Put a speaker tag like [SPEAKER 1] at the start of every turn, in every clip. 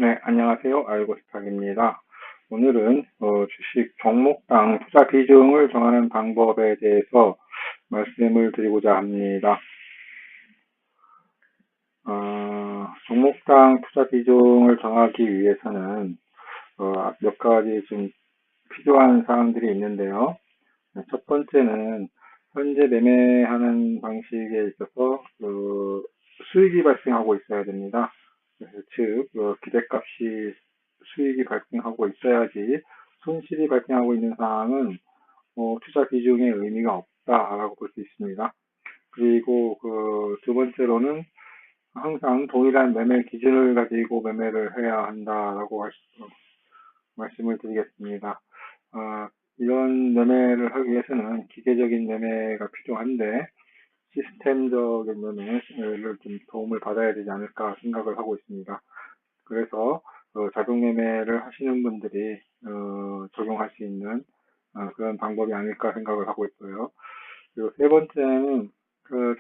[SPEAKER 1] 네, 안녕하세요. 알고스탁입니다. 오늘은 주식 종목당 투자 비중을 정하는 방법에 대해서 말씀을 드리고자 합니다. 종목당 투자 비중을 정하기 위해서는 몇 가지 좀 필요한 사항들이 있는데요. 첫 번째는 현재 매매하는 방식에 있어서 수익이 발생하고 있어야 됩니다. 즉, 기대값이 수익이 발생하고 있어야지 손실이 발생하고 있는 상황은 투자 비중에 의미가 없다라고 볼 수 있습니다. 그리고 두 번째로는 항상 동일한 매매 기준을 가지고 매매를 해야 한다라고 말씀을 드리겠습니다. 이런 매매를 하기 위해서는 기계적인 매매가 필요한데 시스템적인 매매를 좀 도움을 받아야 되지 않을까 생각을 하고 있습니다. 그래서 자동 매매를 하시는 분들이 적용할 수 있는 그런 방법이 아닐까 생각을 하고 있고요. 그리고 세 번째는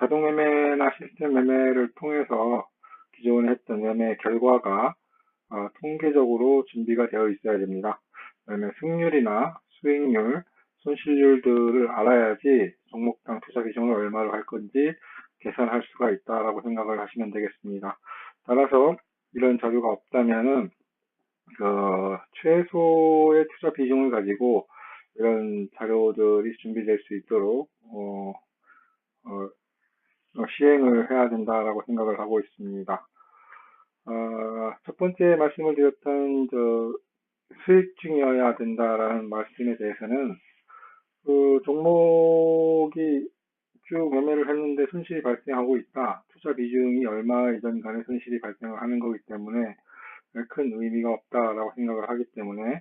[SPEAKER 1] 자동 매매나 시스템 매매를 통해서 기존에 했던 매매 결과가 통계적으로 준비가 되어 있어야 됩니다. 그다음에 승률이나 수익률, 손실률들을 알아야지 종목당 투자 비중을 얼마로 할 건지 계산할 수가 있다라고 생각을 하시면 되겠습니다. 따라서 이런 자료가 없다면은 최소의 투자 비중을 가지고 이런 자료들이 준비될 수 있도록 시행을 해야 된다라고 생각을 하고 있습니다. 첫 번째 말씀을 드렸던 수익 중이어야 된다라는 말씀에 대해서는 종목이 쭉 매매를 했는데 손실이 발생하고 있다. 투자 비중이 얼마이든 간에 손실이 발생을 하는 거기 때문에 큰 의미가 없다라고 생각을 하기 때문에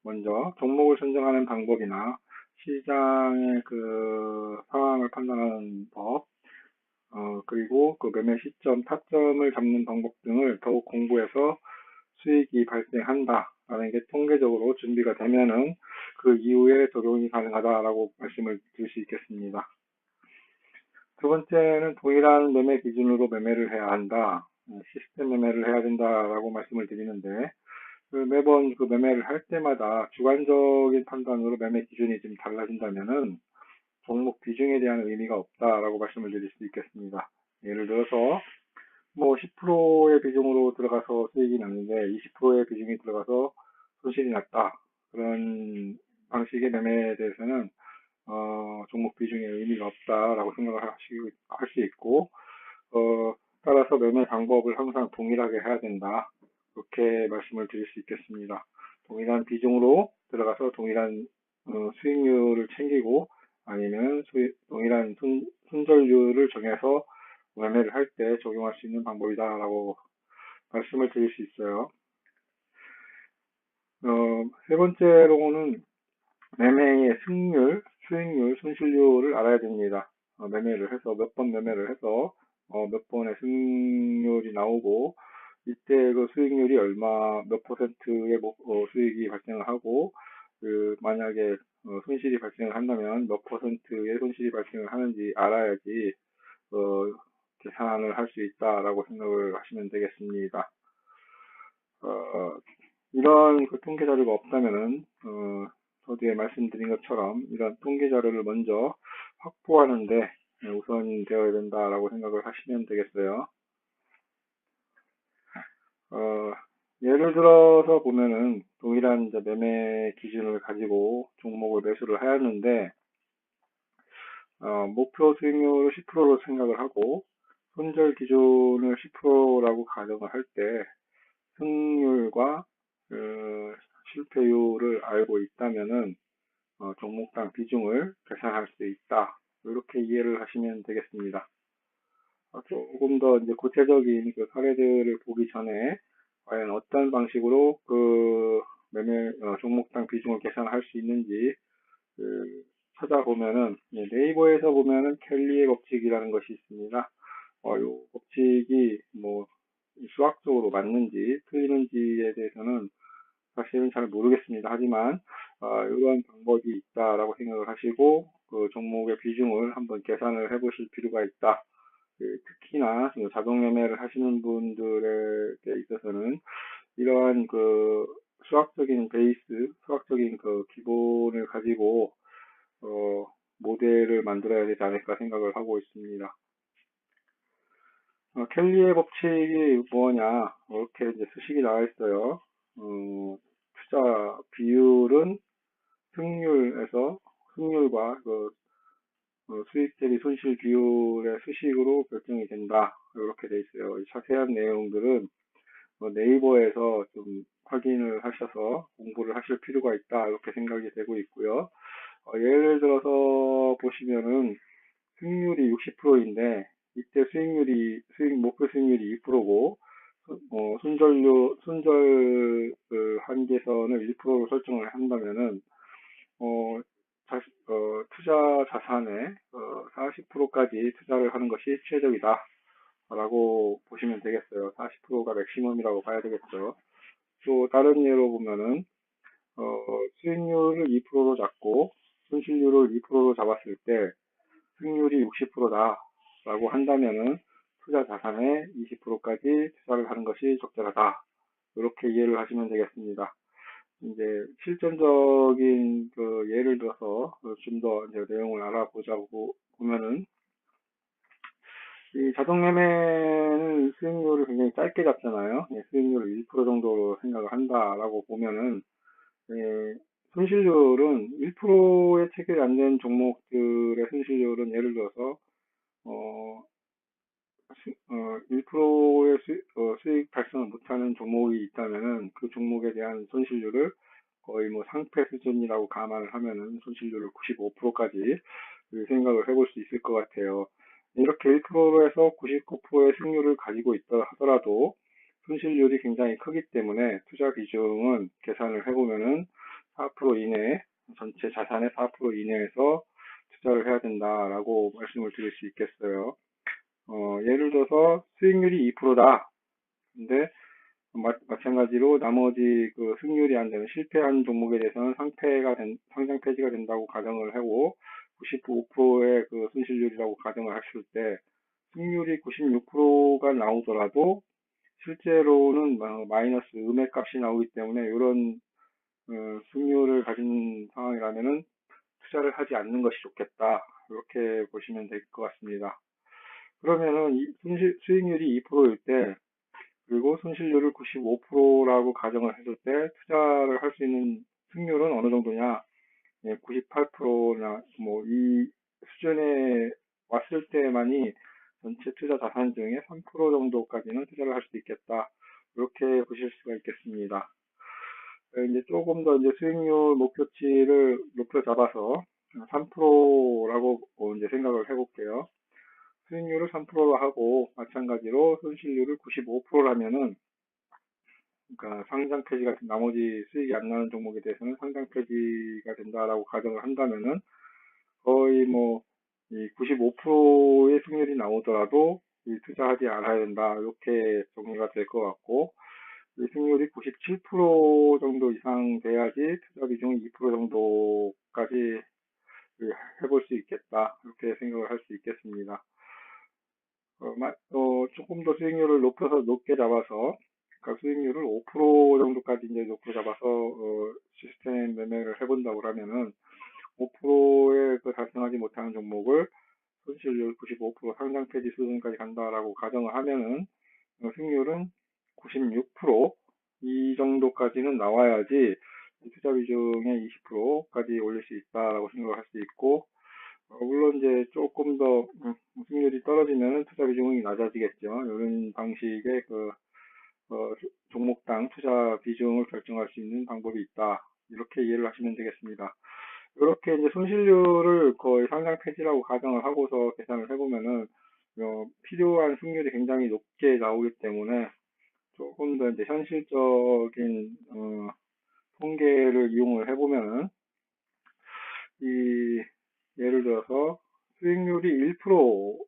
[SPEAKER 1] 먼저 종목을 선정하는 방법이나 시장의 상황을 판단하는 법, 그리고 매매 시점, 타점을 잡는 방법 등을 더욱 공부해서 수익이 발생한다라는 게 통계적으로 준비가 되면은 그 이후에 적용이 가능하다라고 말씀을 드릴 수 있겠습니다. 두 번째는 동일한 매매 기준으로 매매를 해야 한다. 시스템 매매를 해야 된다라고 말씀을 드리는데 매번 매매를 할 때마다 주관적인 판단으로 매매 기준이 좀 달라진다면은 종목 비중에 대한 의미가 없다라고 말씀을 드릴 수 있겠습니다. 예를 들어서 10%의 비중으로 들어가서 수익이 났는데 20%의 비중이 들어가서 손실이 났다. 그런 방식의 매매에 대해서는 종목 비중에 의미가 없다라고 생각을 할 수 있고 따라서 매매 방법을 항상 동일하게 해야 된다. 그렇게 말씀을 드릴 수 있겠습니다. 동일한 비중으로 들어가서 동일한 수익률을 챙기고 아니면 동일한 손절률을 정해서 매매를 할 때 적용할 수 있는 방법이다라고 말씀을 드릴 수 있어요. 세 번째로는 매매의 승률, 수익률, 손실률을 알아야 됩니다. 매매를 해서 몇 번 매매를 해서 몇 번의 승률이 나오고 이때 수익률이 몇 퍼센트의 수익이 발생을 하고 만약에 손실이 발생을 한다면 몇 퍼센트의 손실이 발생을 하는지 알아야지 계산을 할 수 있다라고 생각을 하시면 되겠습니다. 이런 통계 자료가 없다면은 저뒤에 말씀드린 것처럼 이런 통계 자료를 먼저 확보하는데 우선이 되어야 된다라고 생각을 하시면 되겠어요. 예를 들어서 보면은 동일한 매매 기준을 가지고 종목을 매수를 하였는데 목표 수익률을 10%로 생각을 하고 손절 기준을 10%라고 가정을 할 때 승률과 실패율을 알고 있다면은 종목당 비중을 계산할 수 있다. 이렇게 이해를 하시면 되겠습니다. 조금 더 이제 구체적인 사례들을 보기 전에 과연 어떤 방식으로 매매 종목당 비중을 계산할 수 있는지 찾아보면은 네이버에서 보면은 켈리의 법칙이라는 것이 있습니다. 이 법칙이 수학적으로 맞는지 틀리는지에 대해서는 사실은 잘 모르겠습니다. 하지만 이런 방법이 있다라고 생각을 하시고 종목의 비중을 한번 계산을 해보실 필요가 있다. 특히나 자동 매매를 하시는 분들에 있어서는 이러한 이런 그 수학적인 베이스, 수학적인 그 기본을 가지고 모델을 만들어야 되지 않을까 생각을 하고 있습니다. 켈리의 법칙이 뭐냐, 이렇게 이제 수식이 나와 있어요. 투자 비율은 승률과 수익 대비 손실 비율의 수식으로 결정이 된다. 이렇게 돼 있어요. 자세한 내용들은 네이버에서 좀 확인을 하셔서 공부를 하실 필요가 있다. 이렇게 생각이 되고 있고요. 예를 들어서 보시면은 수익률이 60%인데 이때 목표 수익률이 2%고 손절 한계선을 1%로 설정을 한다면은 투자 자산의 40%까지 투자를 하는 것이 최적이다 라고 보시면 되겠어요. 40%가 맥시멈이라고 봐야 되겠죠. 또 다른 예로 보면은 수익률을 2%로 잡고 손실률을 2%로 잡았을 때 수익률이 60%다 라고 한다면은 투자 자산의 20%까지 투자를 하는 것이 적절하다. 이렇게 이해를 하시면 되겠습니다. 이제 실전적인 그 예를 들어서 좀 더 내용을 알아보자고 보면은 이 자동 매매는 수익률을 굉장히 짧게 잡잖아요. 수익률을 1% 정도로 생각을 한다라고 보면은 손실률은 1%에 체결이 안 된 종목들의 손실률은 예를 들어서 1%의 수익 달성을 못하는 종목이 있다면은 그 종목에 대한 손실률을 거의 뭐 상패 수준이라고 감안을 하면은 손실률을 95%까지 생각을 해볼 수 있을 것 같아요. 이렇게 1%에서 99%의 승률을 가지고 있다 하더라도 손실률이 굉장히 크기 때문에 투자 비중은 계산을 해보면은 4% 이내, 전체 자산의 4% 이내에서 투자를 해야 된다라고 말씀을 드릴 수 있겠어요. 예를 들어서 수익률이 2%다. 근데 마찬가지로 나머지 그 승률이 안 되는 실패한 종목에 대해서는 상장 폐지가 된다고 가정을 하고 95%의 그 손실률이라고 가정을 하실 때 승률이 96%가 나오더라도 실제로는 마이너스 음의 값이 나오기 때문에 이런 승률을 가진 상황이라면은 투자를 하지 않는 것이 좋겠다. 이렇게 보시면 될 것 같습니다. 그러면은 수익률이 2%일 때 그리고 손실률을 95%라고 가정을 했을 때 투자를 할 수 있는 승률은 어느 정도냐? 98%나 뭐 이 수준에 왔을 때만이 전체 투자 자산 중에 3% 정도까지는 투자를 할 수 있겠다. 이렇게 보실 수가 있겠습니다. 이제 조금 더 이제 수익률 목표치를 높여 잡아서 3%라고 이제 생각을 해볼게요. 수익률을 3%로 하고 마찬가지로 손실률을 95%라면은 그러니까 상장 폐지가 나머지 수익이 안 나는 종목에 대해서는 상장 폐지가 된다라고 가정을 한다면은 거의 뭐 이 95%의 승률이 나오더라도 투자하지 않아야 된다 이렇게 정리가 될 것 같고 이 승률이 97% 정도 이상 돼야지 투자 비중이 2% 정도까지 해볼 수 있겠다 이렇게 생각을 할 수 있겠습니다. 조금 더 수익률을 높게 잡아서, 그러니까 수익률을 5% 정도까지 이제 높게 잡아서, 시스템 매매를 해본다고 하면은, 5%에 달성하지 못하는 종목을 손실률 95% 상장 폐지 수준까지 간다라고 가정을 하면은, 수익률은 96%, 이 정도까지는 나와야지 투자 비중의 20%까지 올릴 수 있다라고 생각을 할 수 있고, 물론 이제 조금 더 승률이 떨어지면 투자 비중이 낮아지겠죠. 이런 방식의 종목당 투자 비중을 결정할 수 있는 방법이 있다. 이렇게 이해를 하시면 되겠습니다. 이렇게 이제 손실률을 거의 상장 폐지라고 가정을 하고서 계산을 해보면은 필요한 승률이 굉장히 높게 나오기 때문에 조금 더 이제 현실적인 통계를 이용을 해보면은 예를 들어서 수익률이 1%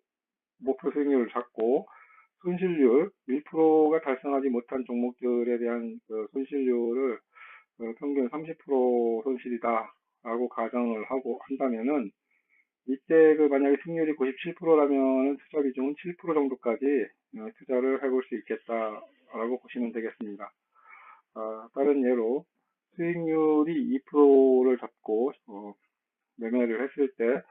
[SPEAKER 1] 목표 수익률을 잡고 손실률 1%가 달성하지 못한 종목들에 대한 손실률을 평균 30% 손실이다 라고 가정을 하고 한다면은 이때 만약에 승률이 97%라면 투자 비중은 7% 정도까지 투자를 해볼 수 있겠다라고 보시면 되겠습니다. 다른 예로 수익률이 2%를 잡고 매매를 했을 때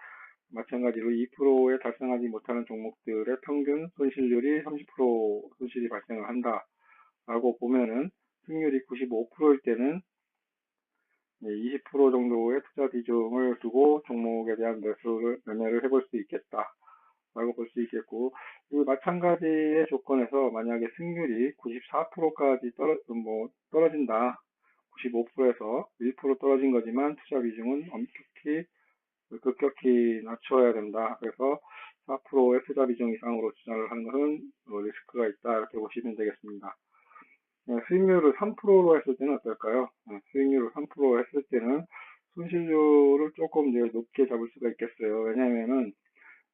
[SPEAKER 1] 마찬가지로 2%에 달성하지 못하는 종목들의 평균 손실률이 30% 손실이 발생을 한다라고 보면은 수익률이 95%일 때는 20% 정도의 투자 비중을 두고 종목에 대한 매매를 해볼 수 있겠다라고 볼 수 있겠고, 이 마찬가지의 조건에서 만약에 승률이 94%까지 떨어진다. 95%에서 1% 떨어진 거지만 투자 비중은 급격히 낮춰야 된다. 그래서 4%의 투자 비중 이상으로 투자를 하는 것은 리스크가 있다. 이렇게 보시면 되겠습니다. 수익률을 3%로 했을 때는 어떨까요? 수익률을 3% 했을 때는 손실률을 조금 높게 잡을 수가 있겠어요. 왜냐면은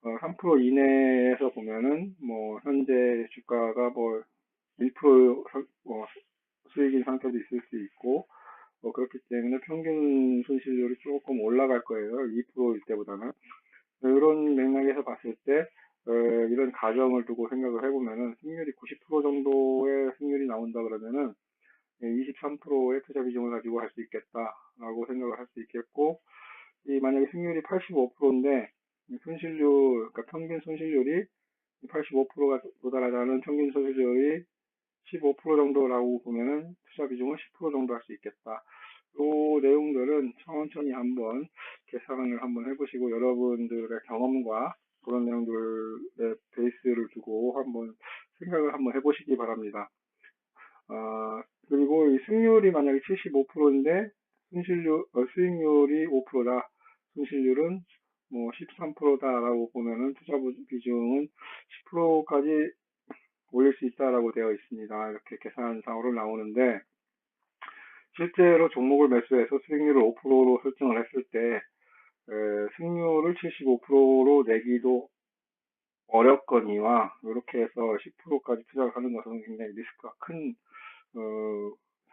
[SPEAKER 1] 3% 이내에서 보면은 현재 주가가 1% 수익인 상태도 있을 수 있고, 그렇기 때문에 평균 손실률이 조금 올라갈 거예요. 2%일 때보다는. 이런 맥락에서 봤을 때 이런 가정을 두고 생각을 해보면은 승률이 90% 정도의 승률이 나온다 그러면은 23%의 투자 비중을 가지고 할 수 있겠다라고 생각을 할 수 있겠고, 만약에 승률이 85%인데 그러니까 평균 손실률이 85%가 도달하지 않은 평균 손실률이 15% 정도라고 보면은 투자 비중은 10% 정도 할 수 있겠다. 이 내용들은 천천히 한번 계산을 한번 해보시고 여러분들의 경험과 그런 내용들의 베이스를 두고 한번 생각을 한번 해보시기 바랍니다. 그리고 이 승률이 만약에 75%인데 수익률이 5%다. 손실률은 13%다라고 보면은 투자 비중은 10%까지 올릴 수 있다라고 되어 있습니다. 이렇게 계산상으로 나오는데, 실제로 종목을 매수해서 수익률을 5%로 설정을 했을 때 승률을 75%로 내기도 어렵거니와 이렇게 해서 10%까지 투자를 하는 것은 굉장히 리스크가 큰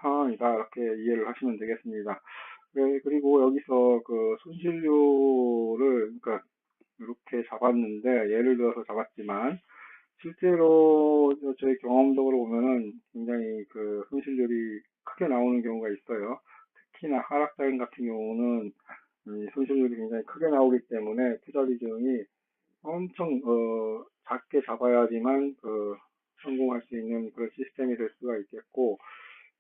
[SPEAKER 1] 상황이다. 이렇게 이해를 하시면 되겠습니다. 그리고 여기서 그 손실률을 그러니까 이렇게 잡았는데, 예를 들어서 잡았지만 실제로 저희 경험적으로 보면은 굉장히 그 손실률이 크게 나오는 경우가 있어요. 특히나 하락장인 같은 경우는 손실률이 굉장히 크게 나오기 때문에 투자 비중이 엄청 작게 잡아야지만 성공할 수 있는 그런 시스템이 될 수가 있겠고,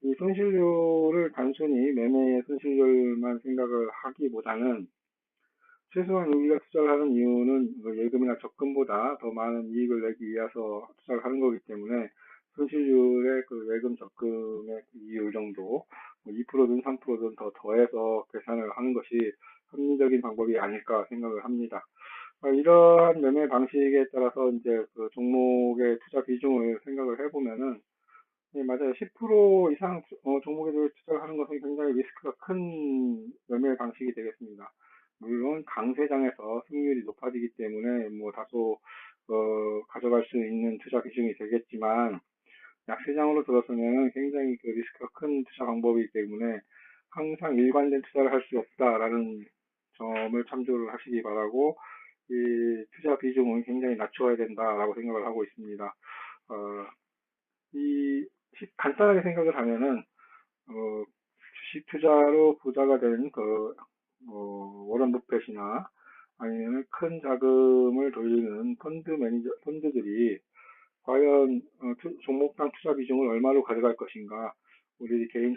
[SPEAKER 1] 이 손실률을 단순히 매매의 손실률만 생각을 하기보다는 최소한 우리가 투자를 하는 이유는 예금이나 적금보다 더 많은 이익을 내기 위해서 투자를 하는 거기 때문에 손실률의 그 예금 적금의 이율 정도 2%든 3%든 더 더해서 계산을 하는 것이 합리적인 방법이 아닐까 생각을 합니다. 이러한 매매 방식에 따라서 이제 그 종목의 투자 비중을 생각을 해보면은, 네, 맞아요. 10% 이상 종목에 대해 투자를 하는 것은 굉장히 리스크가 큰 매매 방식이 되겠습니다. 물론 강세장에서 승률이 높아지기 때문에 다소 가져갈 수 있는 투자 비중이 되겠지만, 약세장으로 들어서면 굉장히 그 리스크가 큰 투자 방법이기 때문에 항상 일관된 투자를 할 수 없다라는 점을 참조를 하시기 바라고, 이 투자 비중은 굉장히 낮춰야 된다라고 생각을 하고 있습니다. 이 간단하게 생각을 하면은 주식 투자로 부자가 된 워런 버핏이나 아니면 큰 자금을 돌리는 펀드들이 과연 종목당 투자 비중을 얼마로 가져갈 것인가, 우리 개인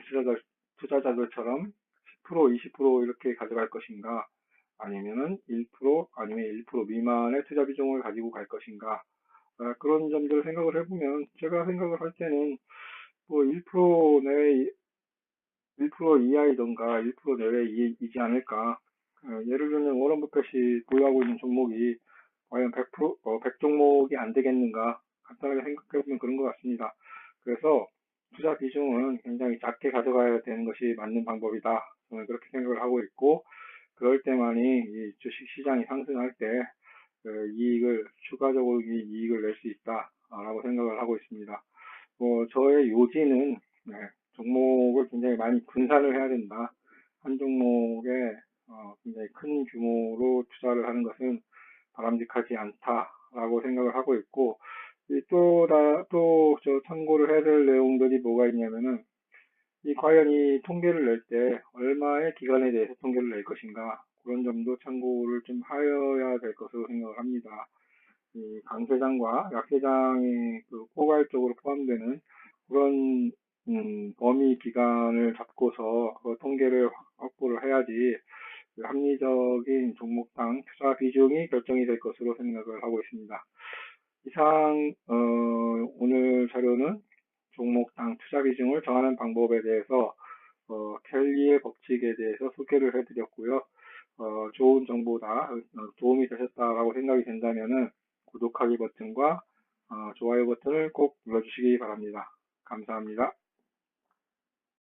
[SPEAKER 1] 투자자들처럼 10%, 20% 이렇게 가져갈 것인가, 아니면은 1% 아니면 1% 미만의 투자 비중을 가지고 갈 것인가, 그런 점들을 생각을 해보면 제가 생각을 할 때는 1% 내외 1% 이하이던가 1% 내외이지 않을까. 예를 들면 워런 버핏이 보유하고 있는 종목이 과연 100 종목이 안 되겠는가, 간단하게 생각해보면 그런 것 같습니다. 그래서 투자 비중은 굉장히 작게 가져가야 되는 것이 맞는 방법이다. 저는 그렇게 생각을 하고 있고, 그럴 때만이 이 주식 시장이 상승할 때 추가적으로 이익을 낼 수 있다라고 생각을 하고 있습니다. 저의 요지는 종목을 굉장히 많이 분산을 해야 된다. 한 종목에 굉장히 큰 규모로 투자를 하는 것은 바람직하지 않다라고 생각을 하고 있고, 또 참고를 해야 될 내용들이 뭐가 있냐면은, 과연 이 통계를 낼 때 얼마의 기간에 대해서 통계를 낼 것인가, 그런 점도 참고를 좀 하여야 될 것으로 생각을 합니다. 이 강세장과 약세장이 포괄적으로 포함되는 그런 범위 기간을 잡고서 그 통계를 확보를 해야지 합리적인 종목당 투자 비중이 결정이 될 것으로 생각을 하고 있습니다. 이상 오늘 자료는 종목당 투자 비중을 정하는 방법에 대해서 켈리의 법칙에 대해서 소개를 해드렸고요. 좋은 정보다 도움이 되셨다라고 생각이 된다면은 구독하기 버튼과 좋아요 버튼을 꼭 눌러주시기 바랍니다. 감사합니다.